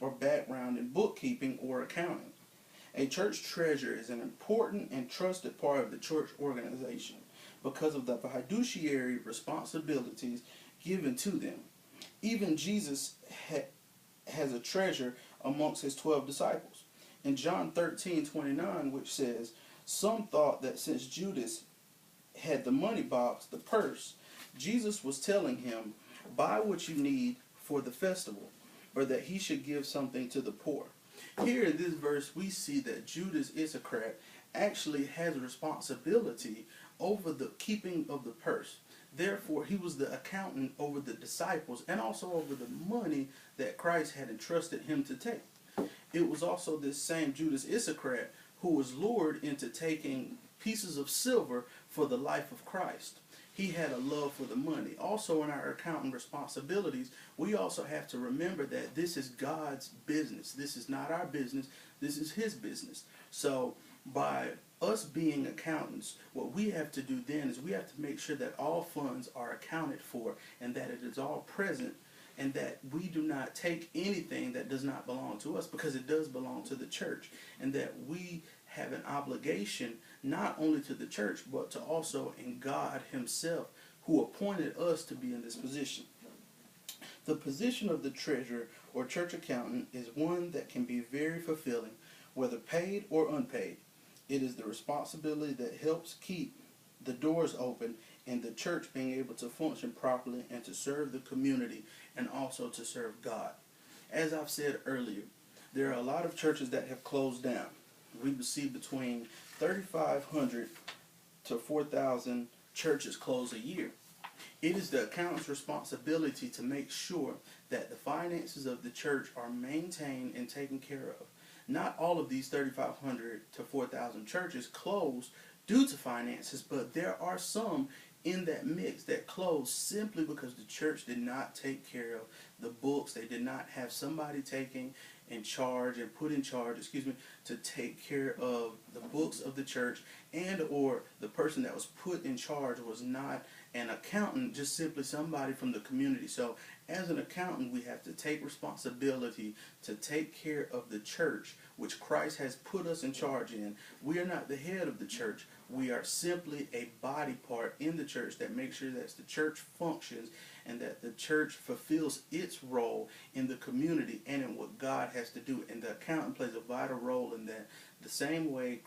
or background in bookkeeping or accounting. A church treasurer is an important and trusted part of the church organization because of the fiduciary responsibilities given to them. Even Jesus has a treasure amongst his 12 disciples. In John 13:29, which says, some thought that since Judas had the money box, the purse, Jesus was telling him, buy what you need for the festival, or that he should give something to the poor. Here in this verse, we see that Judas Iscariot actually has a responsibility over the keeping of the purse. Therefore, he was the accountant over the disciples and also over the money that Christ had entrusted him to take. It was also this same Judas Iscariot who was lured into taking pieces of silver for the life of Christ. He had a love for the money. Also in our accounting responsibilities, we also have to remember that this is God's business. This is not our business. This is his business. So by us being accountants, what we have to do then is we have to make sure that all funds are accounted for and that it is all present, and that we do not take anything that does not belong to us, because it does belong to the church, and that we have an obligation not only to the church but to also in God himself, who appointed us to be in this position. The position of the treasurer or church accountant is one that can be very fulfilling, whether paid or unpaid. It is the responsibility that helps keep the doors open and the church being able to function properly and to serve the community and also to serve God. As I've said earlier, there are a lot of churches that have closed down. We see between 3,500 to 4,000 churches close a year. It is the accountant's responsibility to make sure that the finances of the church are maintained and taken care of. Not all of these 3,500 to 4,000 churches close due to finances, but there are some in that mix that closed simply because the church did not take care of the books. They did not have somebody taking in charge and put in charge, to take care of the books of the church, and or the person that was put in charge was not an accountant, just simply somebody from the community. So as an accountant, we have to take responsibility to take care of the church, which Christ has put us in charge in. We are not the head of the church. We are simply a body part in the church that makes sure that the church functions and that the church fulfills its role in the community and in what God has to do. And the accountant plays a vital role in that. The same way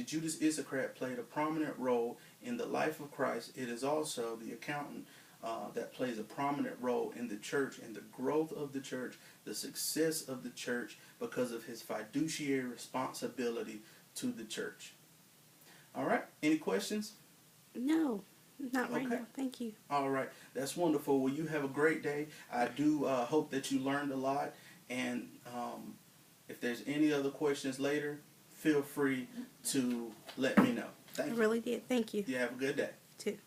Judas Iscariot played a prominent role in the life of Christ, it is also the accountant that plays a prominent role in the church and the growth of the church, the success of the church, because of his fiduciary responsibility to the church. All right, any questions? No, not right now. Thank you. All right, that's wonderful. Well, you have a great day. I do hope that you learned a lot, and if there's any other questions later, feel free to let me know. Thank you. I really did. Thank you. You have a good day. Too.